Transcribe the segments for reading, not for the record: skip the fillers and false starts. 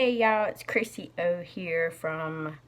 Hey y'all, it's Chrissy O here from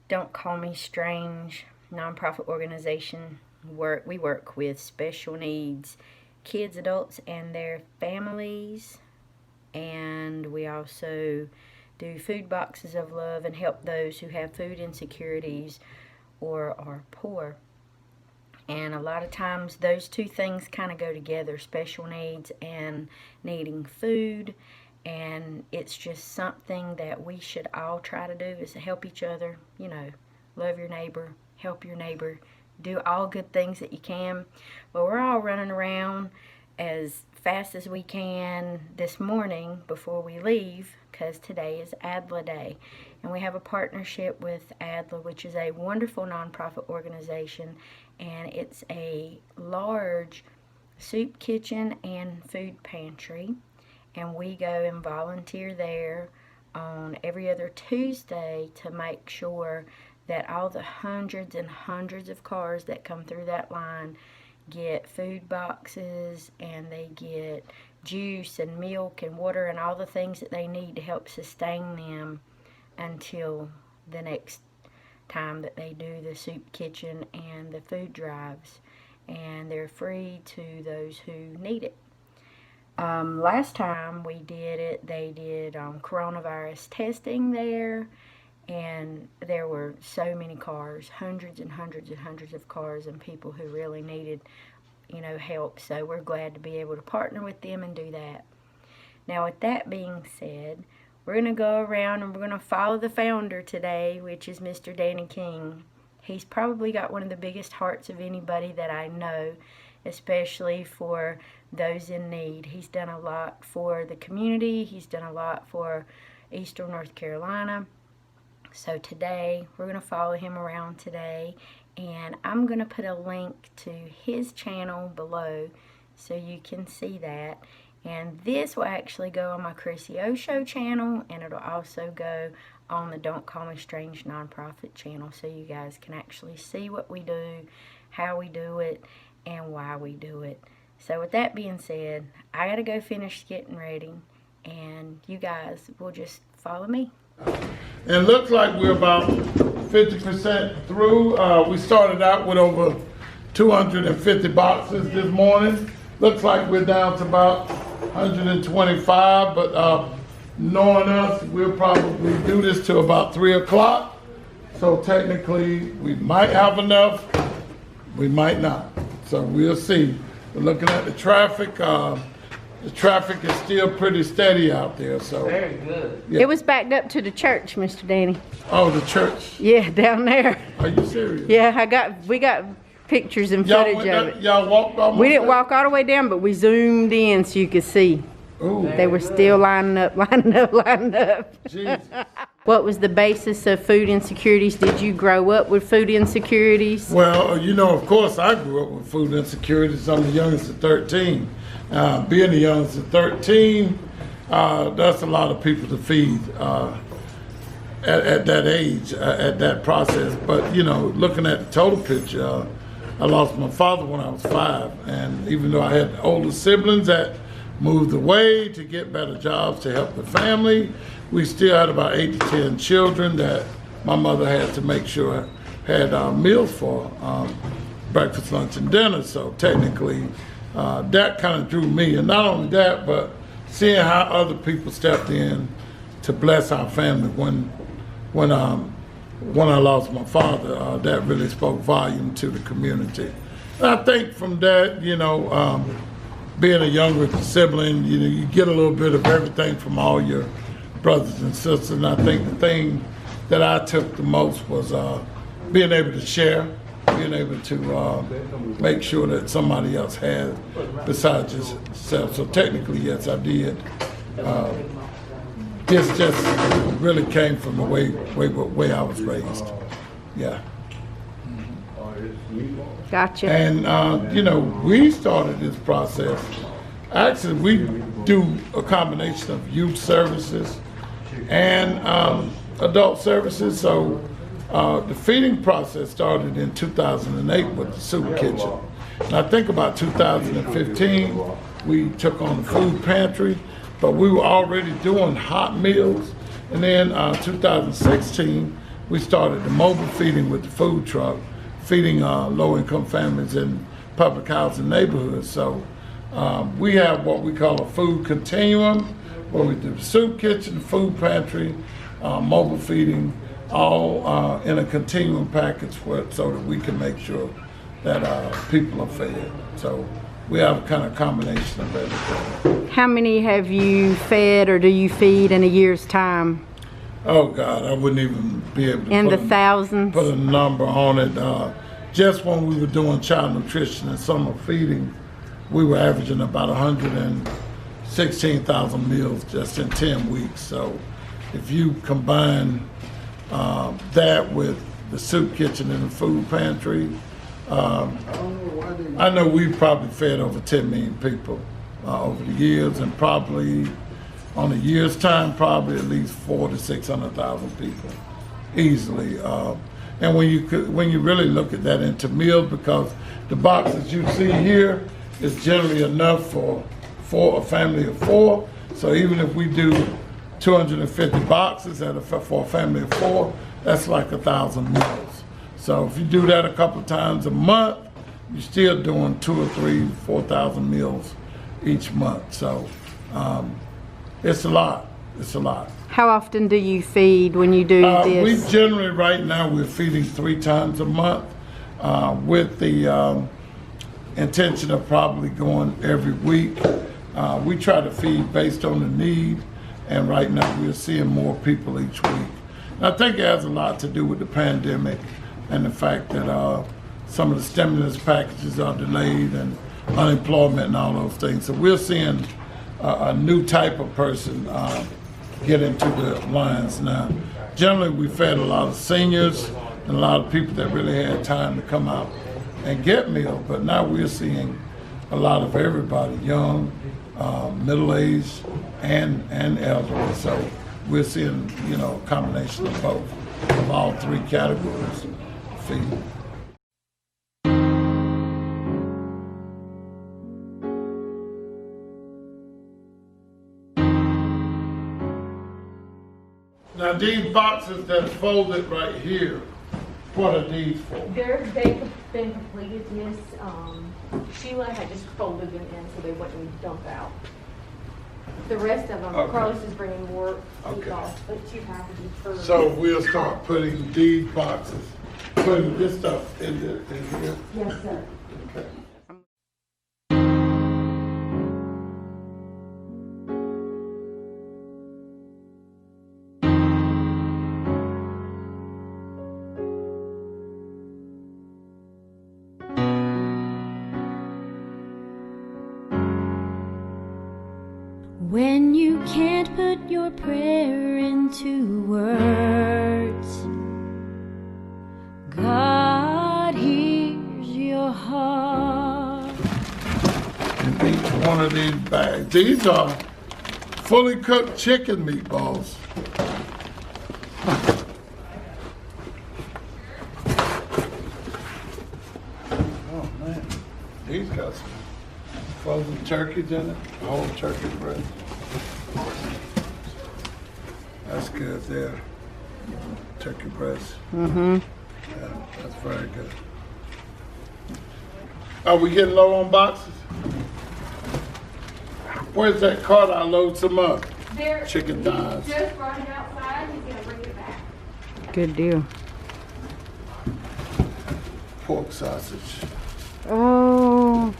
Don't Call Me Strange nonprofit organization. We work with special needs kids, adults, and their families, and we also do food boxes of love and help those who have food insecurities or are poor. And a lot of times those two things kind of go together, special needs and needing food. And it's just something that we should all try to do, is to help each other, love your neighbor, help your neighbor, do all good things that you can. But we're all running around as fast as we can this morning before we leave, because today is ADLA Day. And we have a partnership with ADLA, which is a wonderful nonprofit organization, and it's a large soup kitchen and food pantry. And we go and volunteer there on every other Tuesday to make sure that all the hundreds and hundreds of cars that come through that line get food boxes, and they get juice and milk and water and all the things that they need to help sustain them until the next time that they do the soup kitchen and the food drives. And they're free to those who need it. Last time we did it, they did coronavirus testing there, and there were so many cars, hundreds and hundreds and hundreds of cars, and people who really needed, help. So we're glad to be able to partner with them and do that. Now, with that being said, we're going to go around and we're going to follow the founder today, which is Mr. Danny King. He's probably got one of the biggest hearts of anybody that I know, especially for those in need. He's done a lot for the community. He's done a lot for Eastern North Carolina. So today, we're going to follow him around today, and I'm going to put a link to his channel below so you can see that. And this will actually go on my Chrissy O Show channel, and it'll also go on the Don't Call Me Strange nonprofit channel, so you guys can actually see what we do, how we do it, and why we do it. So with that being said, I gotta go finish getting ready, and you guys will just follow me. It looks like we're about 50% through. We started out with over 250 boxes this morning. Looks like we're down to about 125, but knowing us, we'll probably do this till about 3 o'clock. So technically, we might have enough, we might not. So we'll see. We're looking at the traffic. The traffic is still pretty steady out there. So very good. Yeah. It was backed up to the church, Mr. Danny. Oh, the church? Yeah, down there. Are you serious? Yeah, we got pictures and footage of it. Y'all walked almost? We didn't walk all the way down, but we zoomed in so you could see. Ooh. They were still lining up. Jeez. What was the basis of food insecurities? Did you grow up with food insecurities? Well, of course I grew up with food insecurities. I'm the youngest of 13. Being the youngest of 13, that's a lot of people to feed at that age, at that process. But, looking at the total picture, I lost my father when I was 5. And even though I had older siblings that moved away to get better jobs to help the family, we still had about 8 to 10 children that my mother had to make sure had meals for, breakfast, lunch, and dinner. So technically, that kind of drew me. And not only that, but seeing how other people stepped in to bless our family when I lost my father, that really spoke volume to the community. And I think from that, being a younger sibling, you get a little bit of everything from all your brothers and sisters. And I think the thing that I took the most was being able to share, being able to make sure that somebody else had besides yourself. So technically, yes, I did. This just really came from the way I was raised. Yeah. Gotcha. And, we started this process. Actually, we do a combination of youth services and adult services. So the feeding process started in 2008 with the soup kitchen. And I think about 2015, we took on the food pantry, but we were already doing hot meals And then 2016, we started the mobile feeding with the food truck, feeding low-income families in public housing neighborhoods. So we have what we call a food continuum, where we do soup kitchen, food pantry, mobile feeding, all in a continuum package so that we can make sure that people are fed. So we have a kind of combination of everything. How many have you fed or do you feed in a year's time? Oh God, I wouldn't even be able to In the thousands? put a number on it. Just when we were doing child nutrition and summer feeding, we were averaging about 116,000 meals just in 10 weeks. So if you combine that with the soup kitchen and the food pantry, I know we've probably fed over 10 million people over the years, and probably on a year's time, probably at least 400,000 to 600,000 people easily. And when you really look at that into meals, because the boxes you see here is generally enough for a family of 4. So even if we do 250 boxes for a family of 4, that's like 1,000 meals. So if you do that a couple of times a month, you're still doing 2,000 or 3,000, 4,000 meals each month. So it's a lot. It's a lot. How often do you feed when you do this? We generally, right now, we're feeding 3 times a month with the intention of probably going every week. We try to feed based on the need, and right now we're seeing more people each week. And I think it has a lot to do with the pandemic and the fact that some of the stimulus packages are delayed and unemployment and all those things. So we're seeing a new type of person get into the lines now. Generally, we fed a lot of seniors and a lot of people that really had time to come out and get meals, but now we're seeing a lot of everybody, young, middle-aged, and elderly. So we're seeing, a combination of both, of all 3 categories of feed. Now these boxes that are folded right here, what are these for? They've been completed, yes. Sheila had just folded them in so they wouldn't dump out. The rest of them, Okay. Carlos is bringing more Okay. off, but 2 packages for. So we'll start putting these boxes, putting this stuff in here. Yes, sir. Okay. When you can't put your prayer into words, God hears your heart. And each one of these bags, these are fully cooked chicken meatballs. Oh man, these got some frozen turkeys in it, whole turkey breast. That's good there. Turkey breast. Yeah, that's very good. Are we getting low on boxes? Where's that cart? I'll load some up. There, Chicken thighs. Just running outside, he's gonna bring it back. Good deal. Pork sausage. Oh,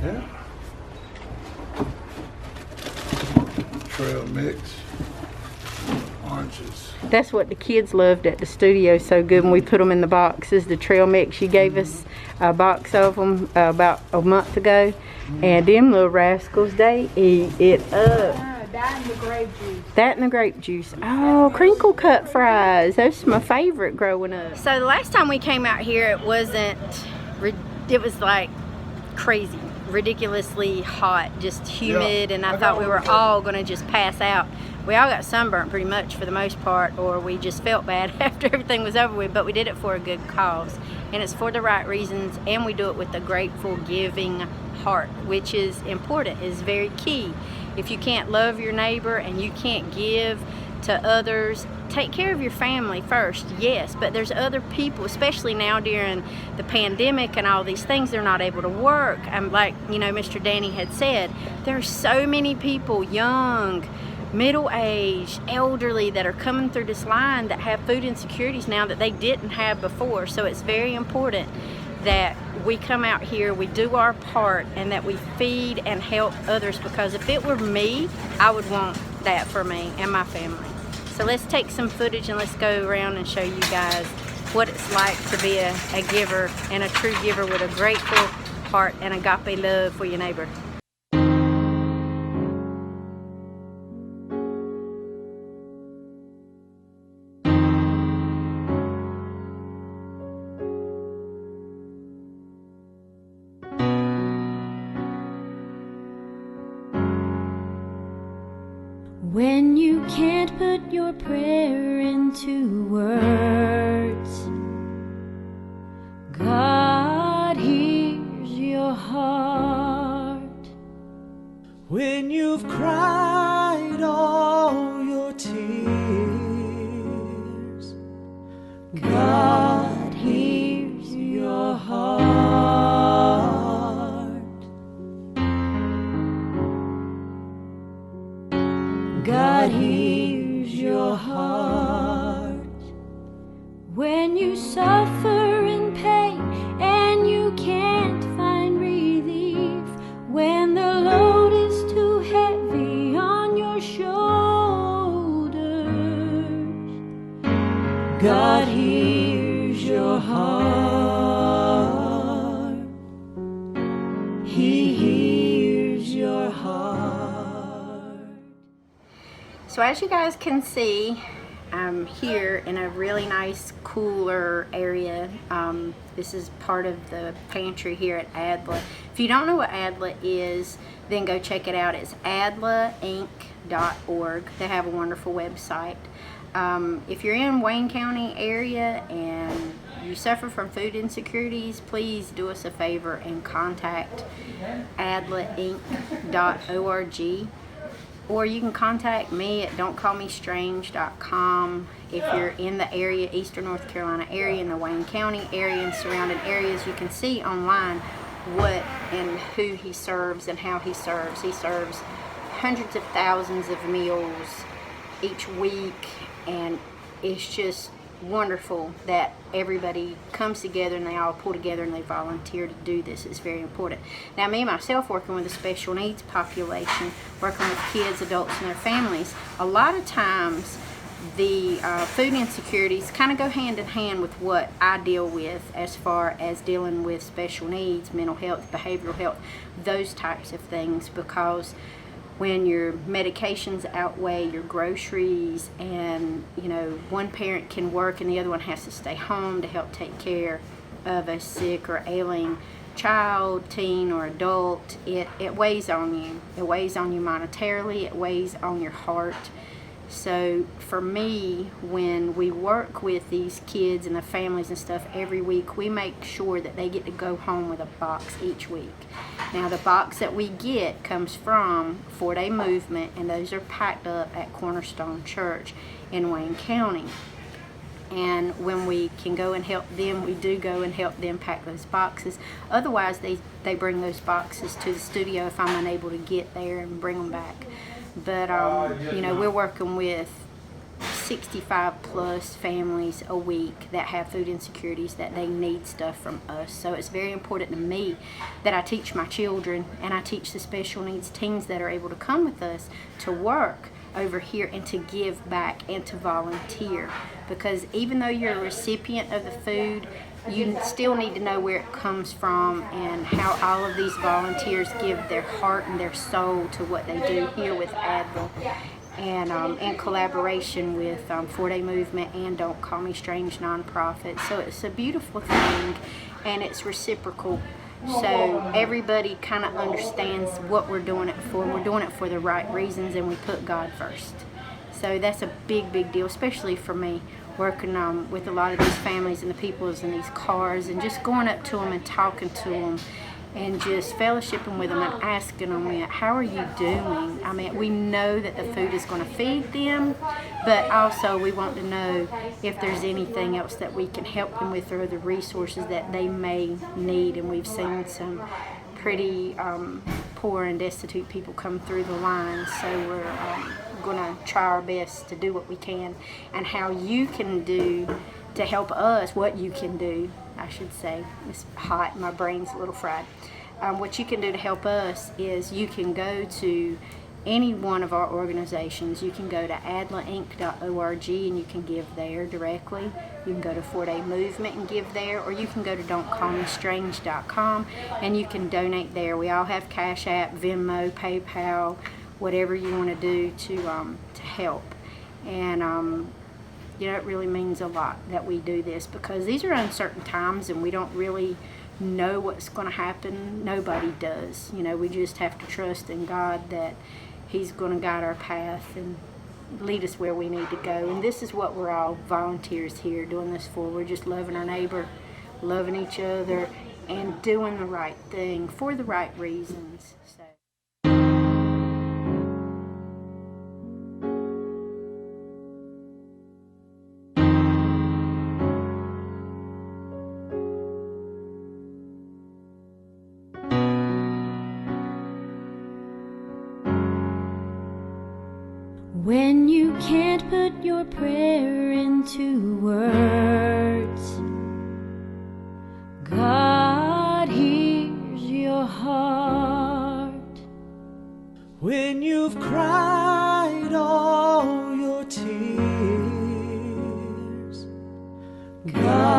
Yeah. Trail mix. Oranges. that's what the kids loved at the studio so good when we put them in the boxes. The trail mix, you gave us a box of them about a month ago, and them little rascals, they eat it up. That and the grape juice. That and the grape juice. Oh, crinkle cut fries. Those are my favorite growing up. So the last time we came out here, it was like crazy, ridiculously hot, just humid, and I thought we were all gonna just pass out. we all got sunburnt pretty much for the most part, or we just felt bad after everything was over with, but we did it for a good cause. And it's for the right reasons, and we do it with a grateful, giving heart, which is important, is very key. If you can't love your neighbor and you can't give to others, take care of your family first, yes, but there's other people, especially now during the pandemic and all these things, they're not able to work. Like, Mr. Danny had said, there's so many people, young, middle-aged, elderly, that are coming through this line that have food insecurities now that they didn't have before. So it's very important that we come out here, we do our part, and that we feed and help others, because if it were me, I would want that for me and my family. So let's take some footage and let's go around and show you guys what it's like to be a giver and a true giver with a grateful heart and agape love for your neighbor. When you can't put your prayer into words, God hears your heart. When you've cried all your tears, God hears your heart. God hears your heart. When you suffer in pain and you can't find relief, when the load is too heavy on your shoulders, God hears your heart. He hears your heart. So as you guys can see, I'm here in a really nice cooler area. This is part of the pantry here at ADLA. If you don't know what ADLA is, then go check it out. It's adlainc.org. They have a wonderful website. If you're in Wayne County area and you suffer from food insecurities, please do us a favor and contact adlainc.org. Or you can contact me at don'tcallmestrange.com. If you're in the area, Eastern North Carolina area, in the Wayne County area and surrounding areas, you can see online what and who he serves and how he serves. He serves hundreds of thousands of meals each week, and it's just wonderful that everybody comes together and they all pull together and they volunteer to do this. It's very important. Now, me myself, working with a special needs population, working with kids, adults, and their families, a lot of times the food insecurities kind of go hand in hand with what I deal with as far as dealing with special needs, mental health, behavioral health, those types of things, because when your medications outweigh your groceries and one parent can work and the other one has to stay home to help take care of a sick or ailing child, teen, or adult, it weighs on you. It weighs on you monetarily, it weighs on your heart. So for me, when we work with these kids and the families and stuff every week, we make sure that they get to go home with a box each week. Now, the box that we get comes from 4-Day Movement, and those are packed up at Cornerstone Church in Wayne County. And when we can go and help them, we do go and help them pack those boxes. Otherwise, they bring those boxes to the studio if I'm unable to get there and bring them back. But, we're working with 65 plus families a week that have food insecurities, that they need stuff from us. So it's very important to me that I teach my children and I teach the special needs teens that are able to come with us to work over here and to give back and to volunteer. Because even though you're a recipient of the food, you still need to know where it comes from and how all of these volunteers give their heart and their soul to what they do here with ADLA, and in collaboration with 4-Day Movement and Don't Call Me Strange nonprofit. So it's a beautiful thing, and it's reciprocal. So everybody kind of understands what we're doing it for. We're doing it for the right reasons, and we put God first. So that's a big, big deal, especially for me, working with a lot of these families and the peoples in these cars, and just going up to them and talking to them and just fellowshipping with them and asking them, how are you doing? I mean, we know that the food is going to feed them, but also we want to know if there's anything else that we can help them with, or the resources that they may need. And we've seen some pretty poor and destitute people come through the line, so we're going to try our best to do what we can. And how you can do to help us, what you can do, I should say. It's hot, my brain's a little fried. What you can do to help us is you can go to any one of our organizations. You can go to adlainc.org and you can give there directly. You can go to 4-Day Movement and give there, or you can go to don'tcallmestrange.com and you can donate there. We all have Cash App, Venmo, PayPal, whatever you want to do to help. And it really means a lot that we do this, because these are uncertain times and we don't really know what's going to happen. Nobody does. We just have to trust in God that He's going to guide our path and lead us where we need to go. And this is what we're all volunteers here doing this for. We're just loving our neighbor, loving each other, and doing the right thing for the right reasons. So. When you can't put your prayer into words, God hears your heart. When you've cried all your tears, God